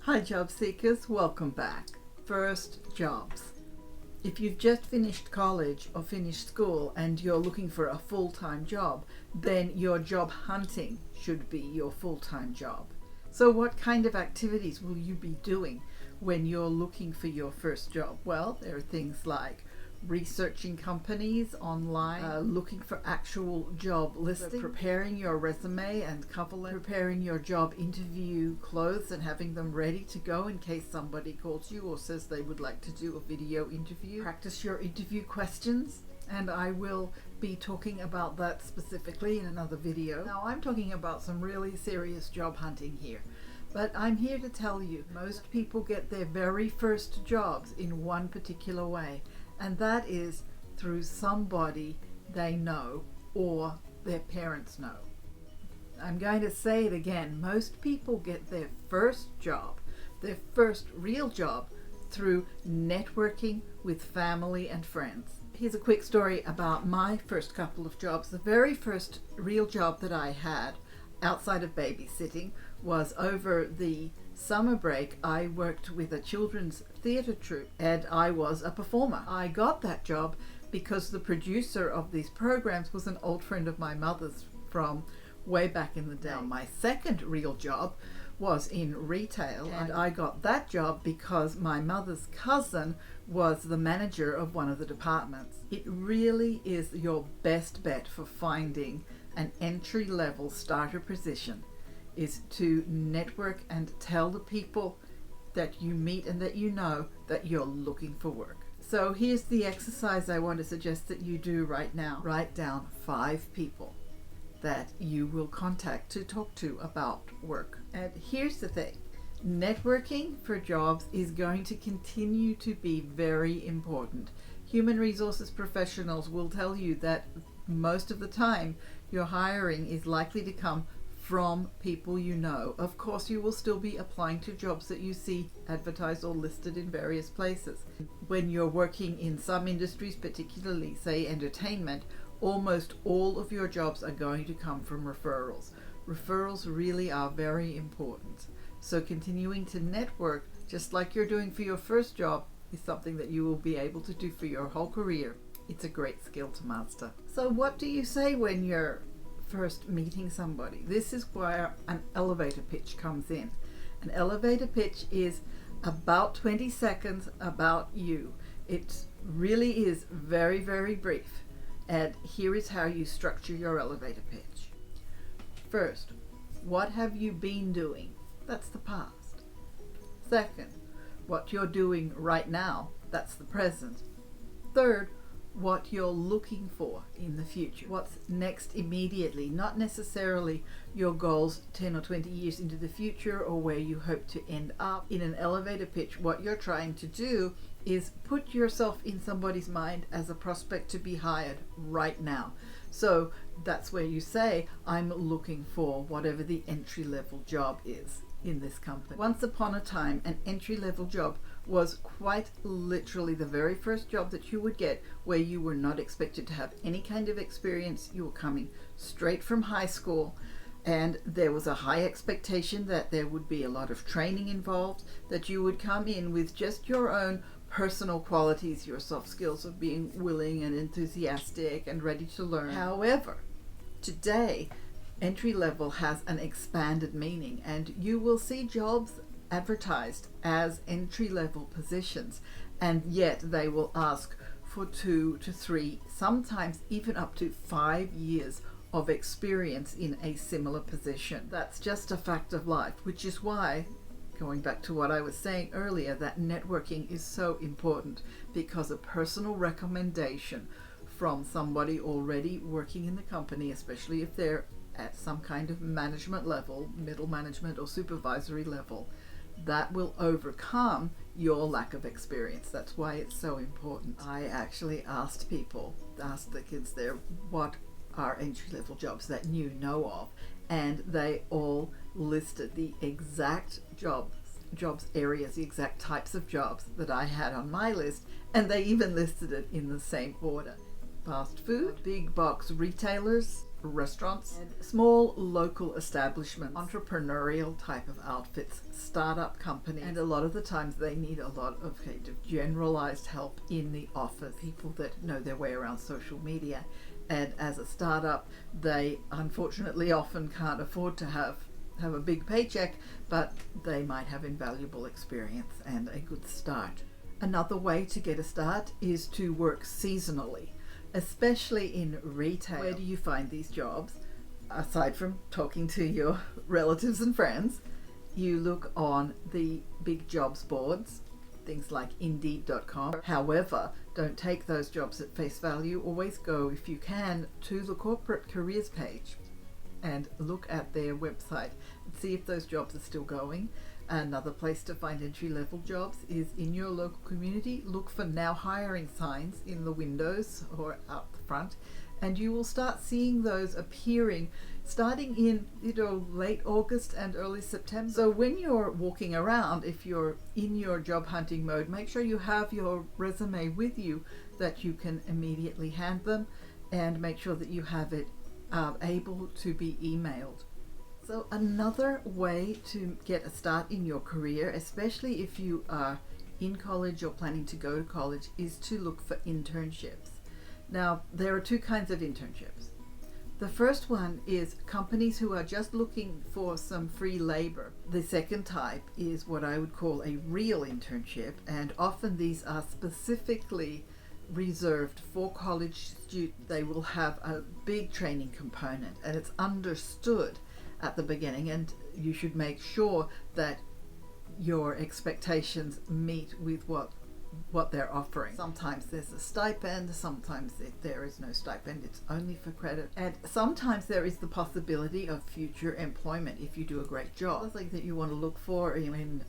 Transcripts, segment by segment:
Hi job seekers, welcome back. First jobs. If you've just finished college or finished school and you're looking for a full-time job, then your job hunting should be your full-time job. So what kind of activities will you be doing when you're looking for your first job? Well, there are things like researching companies online, looking for actual job listings, preparing your resume and cover letter, preparing your job interview clothes and having them ready to go in case somebody calls you or says they would like to do a video interview. Practice your interview questions, and I will be talking about that specifically in another video. Now I'm talking about some really serious job hunting here. But I'm here to tell you, most people get their very first jobs in one particular way, and that is through somebody they know or their parents know. I'm going to say it again. Most people get their first job, their first real job, through networking with family and friends. Here's a quick story about my first couple of jobs. The very first real job that I had outside of babysitting was over the summer break. I worked with a children's theatre troupe and I was a performer. I got that job because the producer of these programs was an old friend of my mother's from way back in the day. My second real job was in retail, and I got that job because my mother's cousin was the manager of one of the departments. It really is your best bet for finding an entry-level starter position is to network and tell the people that you meet and that you know that you're looking for work. So here's the exercise I want to suggest that you do right now. Write down 5 people that you will contact to talk to about work. And here's the thing. Networking for jobs is going to continue to be very important. Human resources professionals will tell you that most of the time your hiring is likely to come from people you know. Of course, you will still be applying to jobs that you see advertised or listed in various places. When you're working in some industries, particularly say entertainment, almost all of your jobs are going to come from referrals. Referrals really are very important. So continuing to network, just like you're doing for your first job, is something that you will be able to do for your whole career. It's a great skill to master. So what do you say when you're first meeting somebody? This is where an elevator pitch comes in. An elevator pitch is about 20 seconds about you. It really is very, very brief. And here is how you structure your elevator pitch. First, what have you been doing? That's the past. Second, what you're doing right now. That's the present. Third, what you're looking for in the future. What's next immediately, not necessarily your goals 10 or 20 years into the future or where you hope to end up. In an elevator pitch, what you're trying to do is put yourself in somebody's mind as a prospect to be hired right now. So that's where you say, I'm looking for whatever the entry-level job is in this company. Once upon a time, an entry-level job was quite literally the very first job that you would get where you were not expected to have any kind of experience. You were coming straight from high school, and there was a high expectation that there would be a lot of training involved, that you would come in with just your own personal qualities, your soft skills of being willing and enthusiastic and ready to learn. However, today, entry level has an expanded meaning, and you will see jobs advertised as entry-level positions, and yet they will ask for 2 to 3, sometimes even up to 5 years of experience in a similar position. That's just a fact of life, which is why, going back to what I was saying earlier, that networking is so important, because a personal recommendation from somebody already working in the company, especially if they're at some kind of management level, middle management or supervisory level, that will overcome your lack of experience. That's why it's so important. I actually asked the kids there, what are entry-level jobs that you know of? And they all listed the exact jobs areas, the exact types of jobs that I had on my list, and they even listed it in the same order. Fast food, big box retailers, restaurants, and small local establishments, entrepreneurial type of outfits, startup companies, and a lot of the times they need a lot of kind of generalized help in the office, people that know their way around social media. And as a startup, they unfortunately often can't afford to have a big paycheck, but they might have invaluable experience and a good start. Another way to get a start is to work seasonally, especially in retail. Where do you find these jobs? Aside from talking to your relatives and friends, you look on the big jobs boards, things like Indeed.com. However, don't take those jobs at face value. Always go, if you can, to the corporate careers page and look at their website and see if those jobs are still going. Another place to find entry-level jobs is in your local community. Look for now hiring signs in the windows or out the front, and you will start seeing those appearing starting in late August and early September. So when you're walking around, if you're in your job hunting mode, make sure you have your resume with you that you can immediately hand them, and make sure that you have it able to be emailed. So another way to get a start in your career, especially if you are in college or planning to go to college, is to look for internships. Now, there are two kinds of internships. The first one is companies who are just looking for some free labor. The second type is what I would call a real internship, and often these are specifically reserved for college students. They will have a big training component, and it's understood at the beginning, and you should make sure that your expectations meet with what they're offering. Sometimes there's a stipend, sometimes there is no stipend, it's only for credit, and sometimes there is the possibility of future employment if you do a great job. The thing that you want to look for in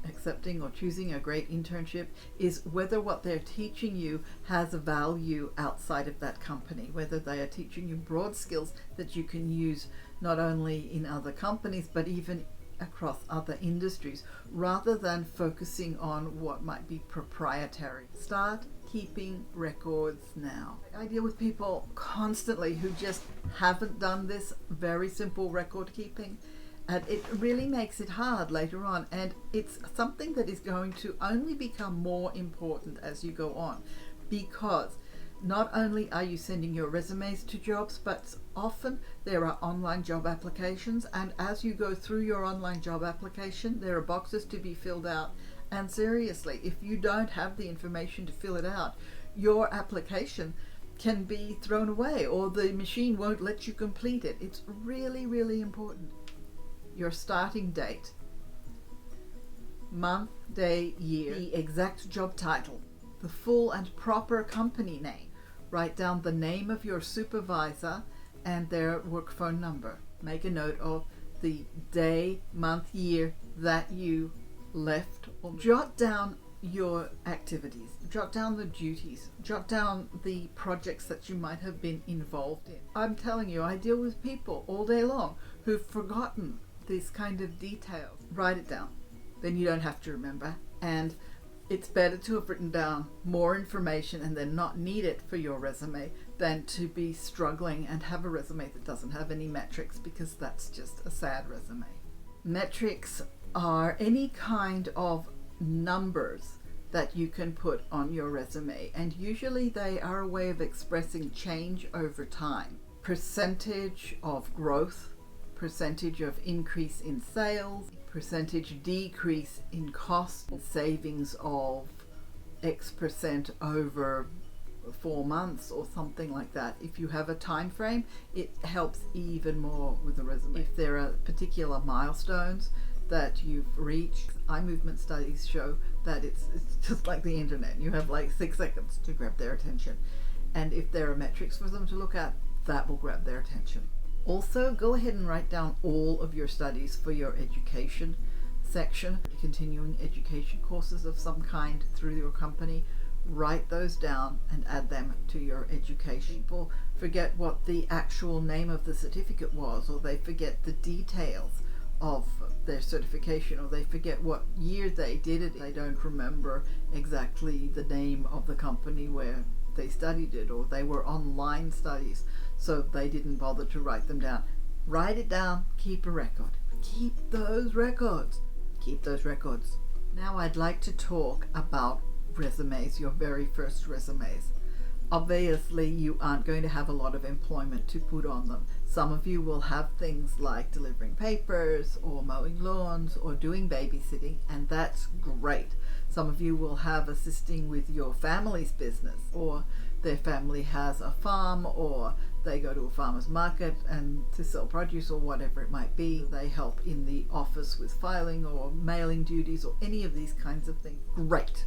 accepting or choosing a great internship is whether what they're teaching you has a value outside of that company, whether they are teaching you broad skills that you can use not only in other companies but even across other industries, rather than focusing on what might be proprietary. Start keeping records now. I deal with people constantly who just haven't done this very simple record keeping, and it really makes it hard later on, and it's something that is going to only become more important as you go on, because not only are you sending your resumes to jobs, but often there are online job applications, and as you go through your online job application, there are boxes to be filled out. And seriously, if you don't have the information to fill it out, your application can be thrown away, or the machine won't let you complete it. It's really, really important. Your starting date, month, day, year, the exact job title, the full and proper company name. Write down the name of your supervisor and their work phone number. Make a note of the day, month, year that you left. Jot down your activities, jot down the duties, jot down the projects that you might have been involved in. I'm telling you, I deal with people all day long who've forgotten this kind of details. Write it down, then you don't have to remember. And it's better to have written down more information and then not need it for your resume than to be struggling and have a resume that doesn't have any metrics, because that's just a sad resume. Metrics are any kind of numbers that you can put on your resume, and usually they are a way of expressing change over time. Percentage of growth, percentage of increase in sales, percentage decrease in cost, savings of X percent over 4 months or something like that. If you have a time frame, it helps even more with the resume. If there are particular milestones that you've reached, eye movement studies show that it's just like the internet. You have like 6 seconds to grab their attention, and if there are metrics for them to look at, that will grab their attention. Also, go ahead and write down all of your studies for your education section, continuing education courses of some kind through your company. Write those down and add them to your education. People forget what the actual name of the certificate was, or they forget the details of their certification, or they forget what year they did it. They don't remember exactly the name of the company where they studied it, or they were online studies. so they didn't bother to write them down. Write it down, keep a record. Keep those records. Keep those records. Now I'd like to talk about resumes, your very first resumes. Obviously, you aren't going to have a lot of employment to put on them. Some of you will have things like delivering papers or mowing lawns or doing babysitting, and that's great. Some of you will have assisting with your family's business, or their family has a farm, or they go to a farmer's market and to sell produce or whatever it might be. They help in the office with filing or mailing duties or any of these kinds of things. Great.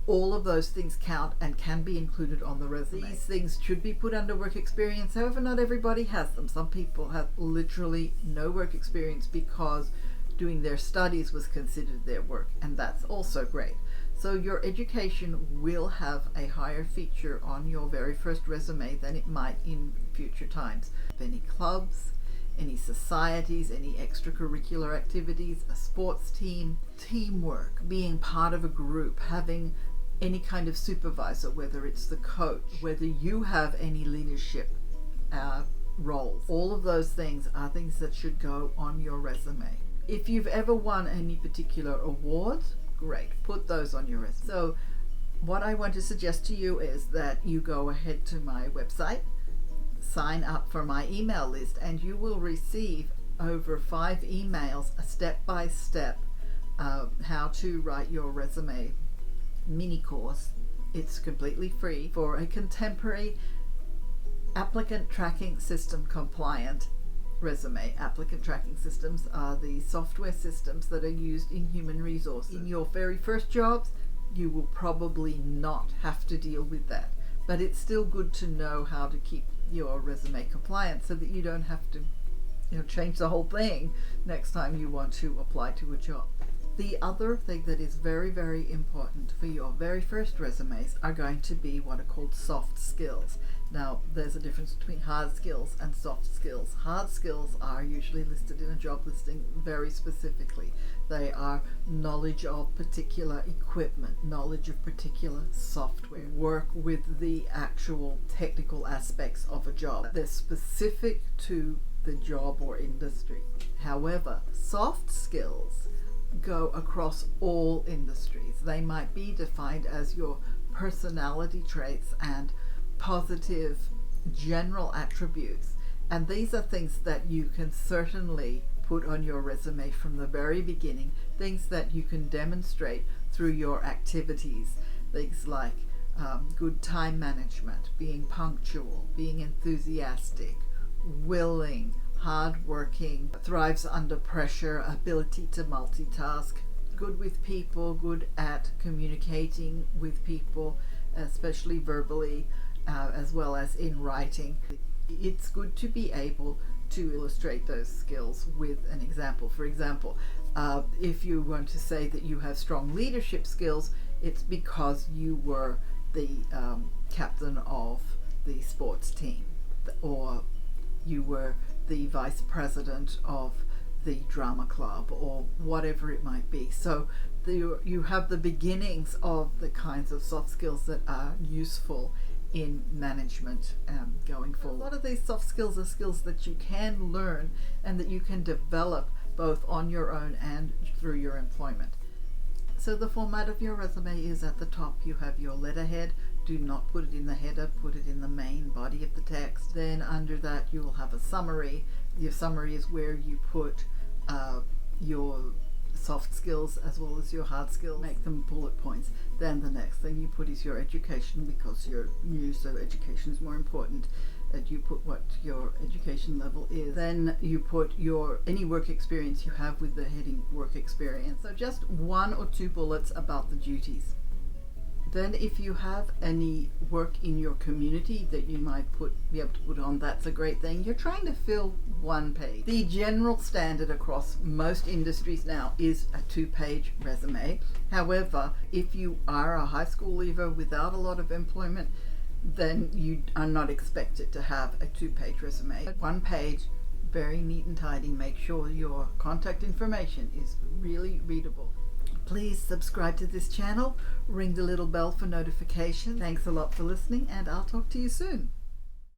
All of those things count and can be included on the resume. These things should be put under work experience. However, not everybody has them. Some people have literally no work experience because doing their studies was considered their work, and that's also great. So your education will have a higher feature on your very first resume than it might in future times. Any clubs, any societies, any extracurricular activities, a sports team, teamwork, being part of a group, having any kind of supervisor, whether it's the coach, whether you have any leadership roles. All of those things are things that should go on your resume. If you've ever won any particular awards, great, put those on your resume. So what I want to suggest to you is that you go ahead to my website, sign up for my email list, and you will receive over 5 emails, a step-by-step how to write your resume mini course. It's completely free for a contemporary applicant tracking system compliant resume. Applicant tracking systems are the software systems that are used in human resources. In your very first jobs, you will probably not have to deal with that, but it's still good to know how to keep your resume compliant so that you don't have to change the whole thing next time you want to apply to a job. The other thing that is very, very important for your very first resumes are going to be what are called soft skills. Now, there's a difference between hard skills and soft skills. Hard skills are usually listed in a job listing very specifically. They are knowledge of particular equipment, knowledge of particular software, work with the actual technical aspects of a job. They're specific to the job or industry. However, soft skills go across all industries. They might be defined as your personality traits and positive general attributes, and these are things that you can certainly put on your resume from the very beginning, things that you can demonstrate through your activities, things like good time management, being punctual, being enthusiastic, willing, hardworking, thrives under pressure, ability to multitask, good with people, good at communicating with people, especially verbally, as well as in writing. It's good to be able to illustrate those skills with an example. For example, if you want to say that you have strong leadership skills, it's because you were the captain of the sports team, or you were the vice president of the drama club, or whatever it might be. So you have the beginnings of the kinds of soft skills that are useful in management going forward. A lot of these soft skills are skills that you can learn and that you can develop both on your own and through your employment. So the format of your resume is at the top. You have your letterhead. Do not put it in the header, put it in the main body of the text. Then under that you will have a summary. Your summary is where you put your soft skills as well as your hard skills. Make them bullet points. Then the next thing you put is your education, because you're new, so education is more important. And you put what your education level is. Then you put any work experience you have with the heading work experience. So just 1 or 2 bullets about the duties. Then if you have any work in your community that you might be able to put on, that's a great thing. You're trying to fill 1 page. The general standard across most industries now is a 2-page resume. However, if you are a high school leaver without a lot of employment, then you are not expected to have a 2-page resume. 1 page, very neat and tidy. Make sure your contact information is really readable. Please subscribe to this channel, ring the little bell for notification. Thanks a lot for listening, and I'll talk to you soon.